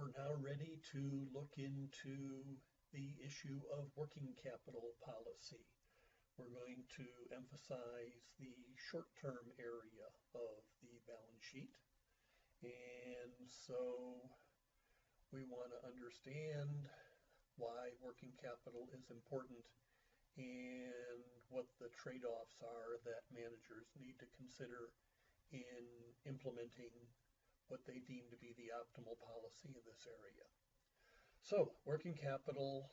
We're now ready to look into the issue of working capital policy. We're going to emphasize the short-term area of the balance sheet. And so we want to understand why working capital is important and what the trade-offs are that managers need to consider in implementing what they deem to be the optimal policy in this area. So, working capital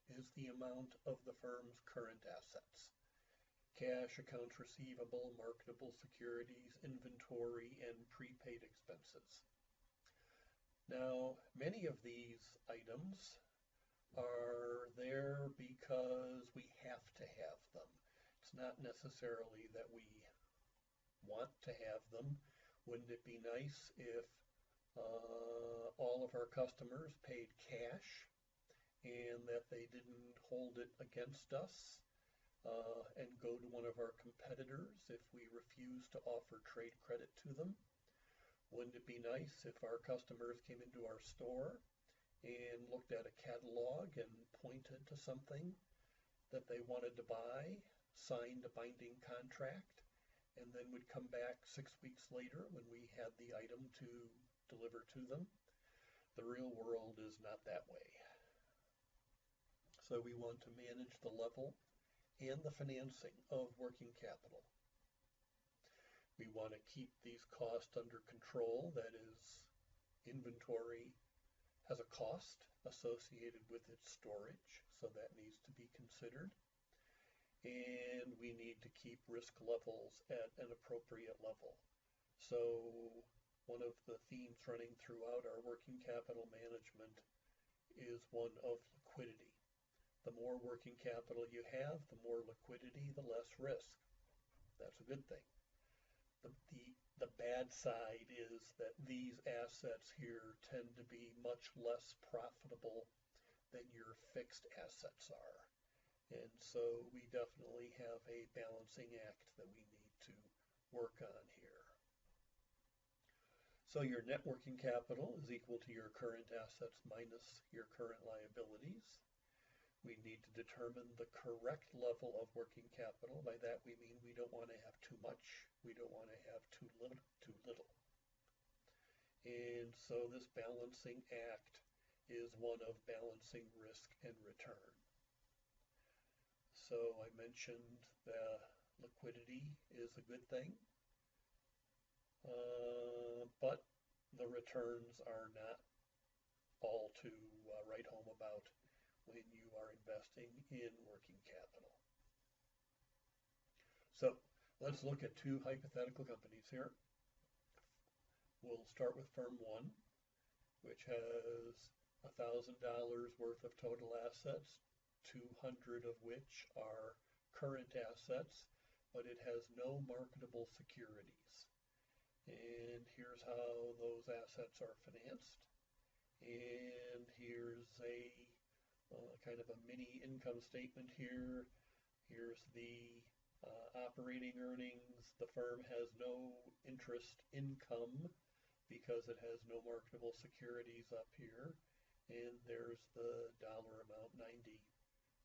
is the amount of the firm's current assets. Cash, accounts receivable, marketable securities, inventory, and prepaid expenses. Now, many of these items are there because we have to have them. It's not necessarily that we want to have them. Wouldn't it be nice if all of our customers paid cash and that they didn't hold it against us and go to one of our competitors if we refuse to offer trade credit to them? Wouldn't it be nice if our customers came into our store and looked at a catalog and pointed to something that they wanted to buy, signed a binding contract, and then would come back 6 weeks later when we had the item to deliver to them? The real world is not that way. So we want to manage the level and the financing of working capital. We want to keep these costs under control. That is, inventory has a cost associated with its storage, so that needs to be considered. And we need to keep risk levels at an appropriate level. So one of the themes running throughout our working capital management is one of liquidity. The more working capital you have, the more liquidity, the less risk. That's a good thing. The bad side is that these assets here tend to be much less profitable than your fixed assets are. And so we definitely have a balancing act that we need to work on here. So your net working capital is equal to your current assets minus your current liabilities. We need to determine the correct level of working capital. By that we mean we don't want to have too much. We don't want to have too little. And so this balancing act is one of balancing risk and return. So I mentioned the liquidity is a good thing, but the returns are not all to write home about when you are investing in working capital. So let's look at two hypothetical companies here. We'll start with firm 1, which has $1,000 worth of total assets, 200 of which are current assets, but it has no marketable securities. And here's how those assets are financed. And here's a kind of a mini income statement here. Here's the operating earnings. The firm has no interest income because it has no marketable securities up here. And there's the dollar amount, 90,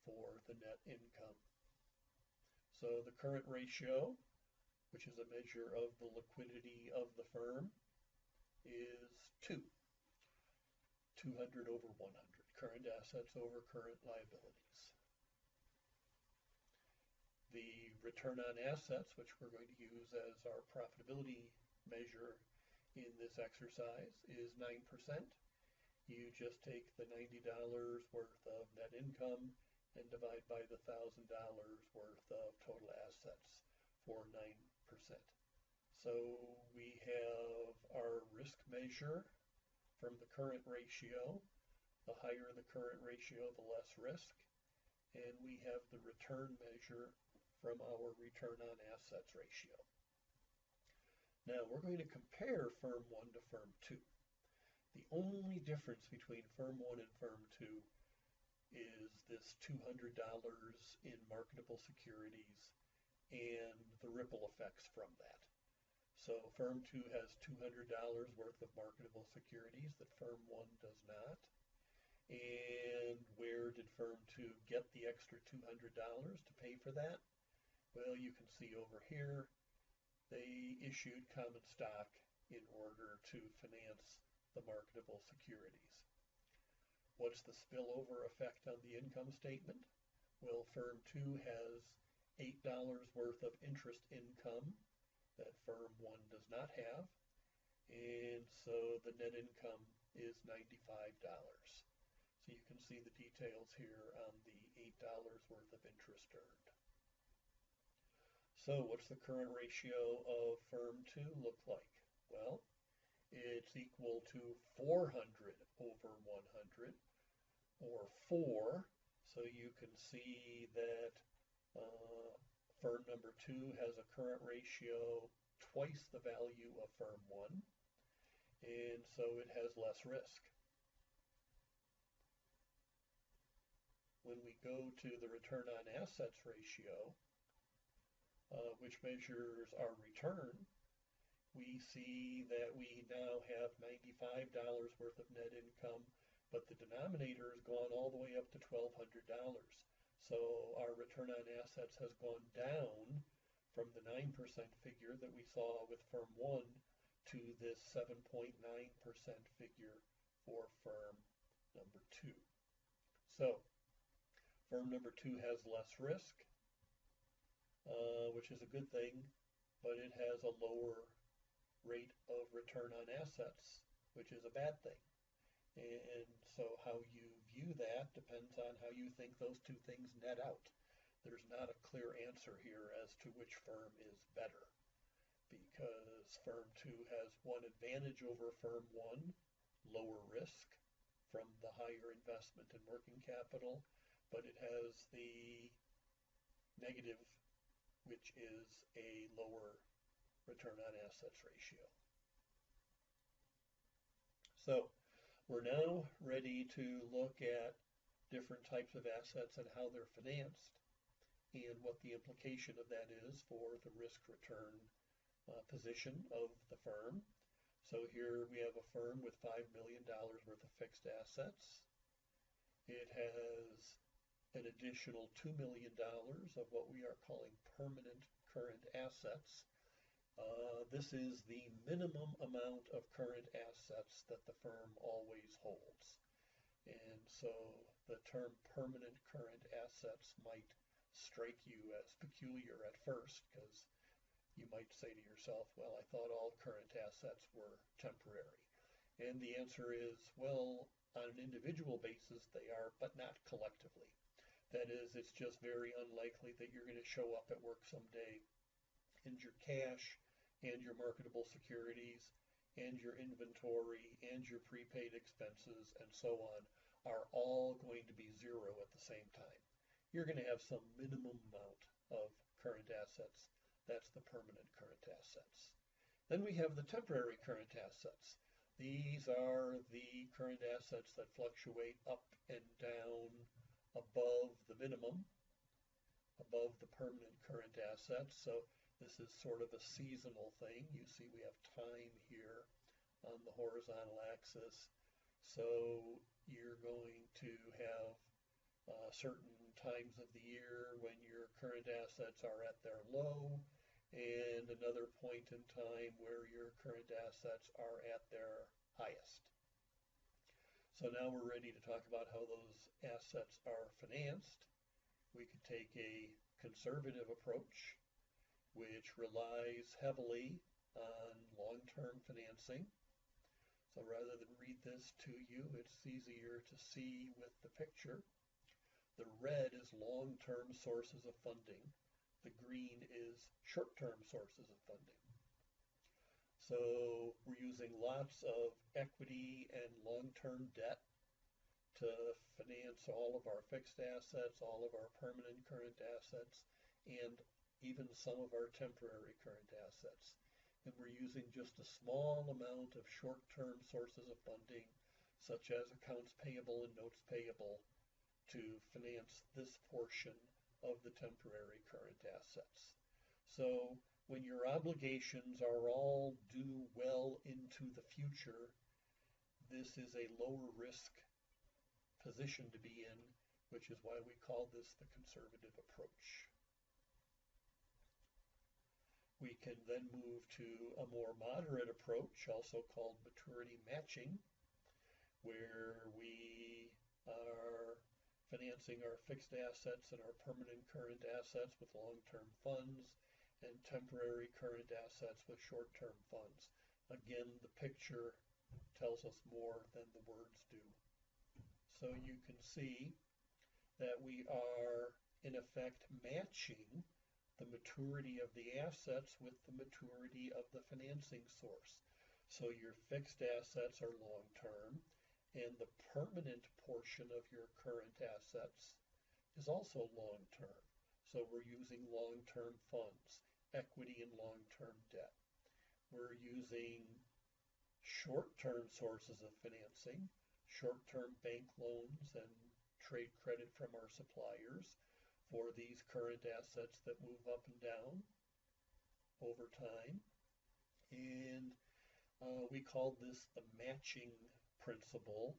for the net income. So the current ratio, which is a measure of the liquidity of the firm, is 2. 200 over 100. Current assets over current liabilities. The return on assets, which we're going to use as our profitability measure in this exercise, is 9%. You just take the $90 worth of net income and divide by the $1,000 worth of total assets for 9%. So we have our risk measure from the current ratio. The higher the current ratio, the less risk. And we have the return measure from our return on assets ratio. Now we're going to compare firm 1 to firm 2. The only difference between firm 1 and firm 2 is this $200 in marketable securities and the ripple effects from that. So firm 2 has $200 worth of marketable securities that firm 1 does not. And where did firm 2 get the extra $200 to pay for that? Well, you can see over here, they issued common stock in order to finance the marketable securities. What's the spillover effect on the income statement? Well, firm 2 has $8 worth of interest income that firm 1 does not have, and so the net income is $95. So you can see the details here on the $8 worth of interest earned. So what's the current ratio of firm 2 look like? Well, it's equal to 400 over 100, or 4. So you can see that firm number 2 has a current ratio twice the value of firm 1, and so it has less risk. When we go to the return on assets ratio, which measures our return, we see that we now have $95 worth of net income, but the denominator has gone all the way up to $1,200. So our return on assets has gone down from the 9% figure that we saw with firm 1 to this 7.9% figure for firm number 2. So firm number 2 has less risk, which is a good thing, but it has a lower rate of return on assets, which is a bad thing. And so how you view that depends on how you think those two things net out. There's not a clear answer here as to which firm is better, because firm 2 has one advantage over firm 1, lower risk from the higher investment in working capital, but it has the negative, which is a lower return on assets ratio. So we're now ready to look at different types of assets and how they're financed and what the implication of that is for the risk-return position of the firm. So here we have a firm with $5 million worth of fixed assets. It has an additional $2 million of what we are calling permanent current assets. This is the minimum amount of current assets that the firm always holds. And so the term permanent current assets might strike you as peculiar at first, because you might say to yourself, well, I thought all current assets were temporary. And the answer is, well, on an individual basis they are, but not collectively. That is, it's just very unlikely that you're going to show up at work someday and your cash and your marketable securities and your inventory and your prepaid expenses and so on are all going to be zero at the same time. You're going to have some minimum amount of current assets. That's the permanent current assets. Then we have the temporary current assets. These are the current assets that fluctuate up and down above the minimum, above the permanent current assets. So this is sort of a seasonal thing. You see we have time here on the horizontal axis. So you're going to have certain times of the year when your current assets are at their low, and another point in time where your current assets are at their highest. So now we're ready to talk about how those assets are financed. We could take a conservative approach, which relies heavily on long-term financing. So rather than read this to you, it's easier to see with the picture. The red is long-term sources of funding. The green is short-term sources of funding. So we're using lots of equity and long-term debt to finance all of our fixed assets, all of our permanent current assets, and even some of our temporary current assets. And we're using just a small amount of short-term sources of funding, such as accounts payable and notes payable, to finance this portion of the temporary current assets. So when your obligations are all due well into the future, this is a lower risk position to be in, which is why we call this the conservative approach. We can then move to a more moderate approach, also called maturity matching, where we are financing our fixed assets and our permanent current assets with long-term funds and temporary current assets with short-term funds. Again, the picture tells us more than the words do. So you can see that we are, in effect, matching the maturity of the assets with the maturity of the financing source. So your fixed assets are long-term, and the permanent portion of your current assets is also long-term. So we're using long-term funds, equity and long-term debt. We're using short-term sources of financing, short-term bank loans and trade credit from our suppliers for these current assets that move up and down over time. And we call this the matching principle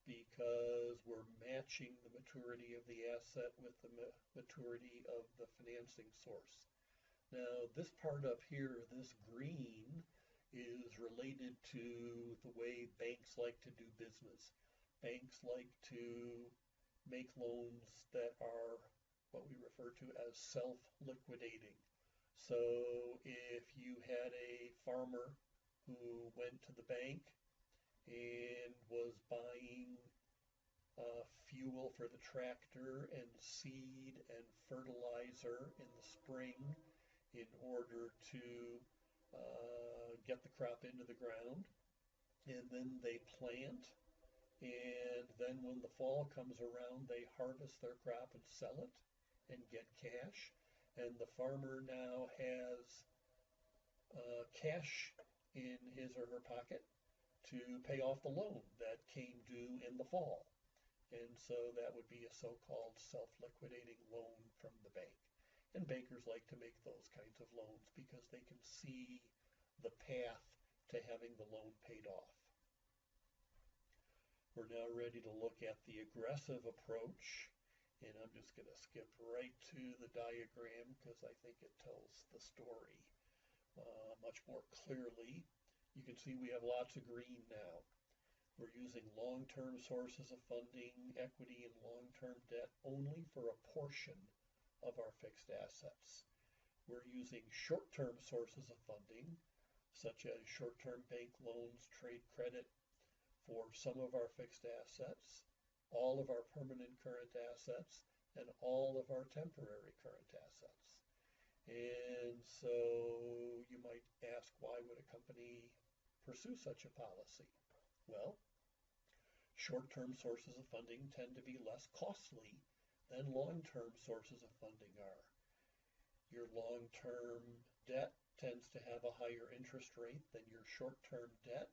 because we're matching the maturity of the asset with the maturity of the financing source. Now, this part up here, this green, is related to the way banks like to do business. Banks like to make loans that are what we refer to as self-liquidating. So if you had a farmer who went to the bank and was buying fuel for the tractor and seed and fertilizer in the spring in order to get the crop into the ground, and then they plant, and then when the fall comes around they harvest their crop and sell it and get cash, and the farmer now has cash in his or her pocket to pay off the loan that came due in the fall. And so that would be a so-called self-liquidating loan from the bank. And bankers like to make those kinds of loans because they can see the path to having the loan paid off. We're now ready to look at the aggressive approach, and I'm just going to skip right to the diagram because I think it tells the story much more clearly. You can see we have lots of green now. We're using long-term sources of funding, equity, and long-term debt only for a portion of our fixed assets. We're using short-term sources of funding, such as short-term bank loans, trade credit, for some of our fixed assets, all of our permanent current assets, and all of our temporary current assets. And so you might ask, why would a company pursue such a policy? Well, short-term sources of funding tend to be less costly than long-term sources of funding are. Your long-term debt tends to have a higher interest rate than your short-term debt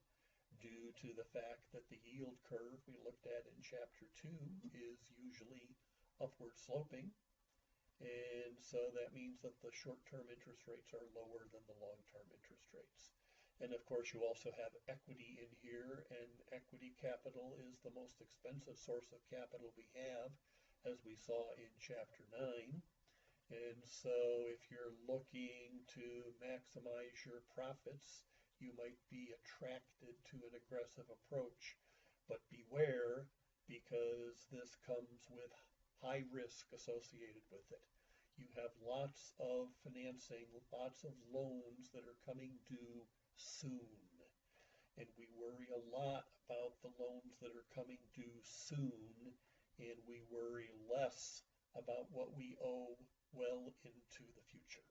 due to the fact that the yield curve we looked at in Chapter 2 is usually upward sloping. And so that means that the short-term interest rates are lower than the long-term interest rates. And of course, you also have equity in here, and equity capital is the most expensive source of capital we have, as we saw in Chapter 9. And so if you're looking to maximize your profits, you might be attracted to an aggressive approach. But beware, because this comes with high risk associated with it. You have lots of financing, lots of loans that are coming due soon. And we worry a lot about the loans that are coming due soon, and we worry less about what we owe well into the future.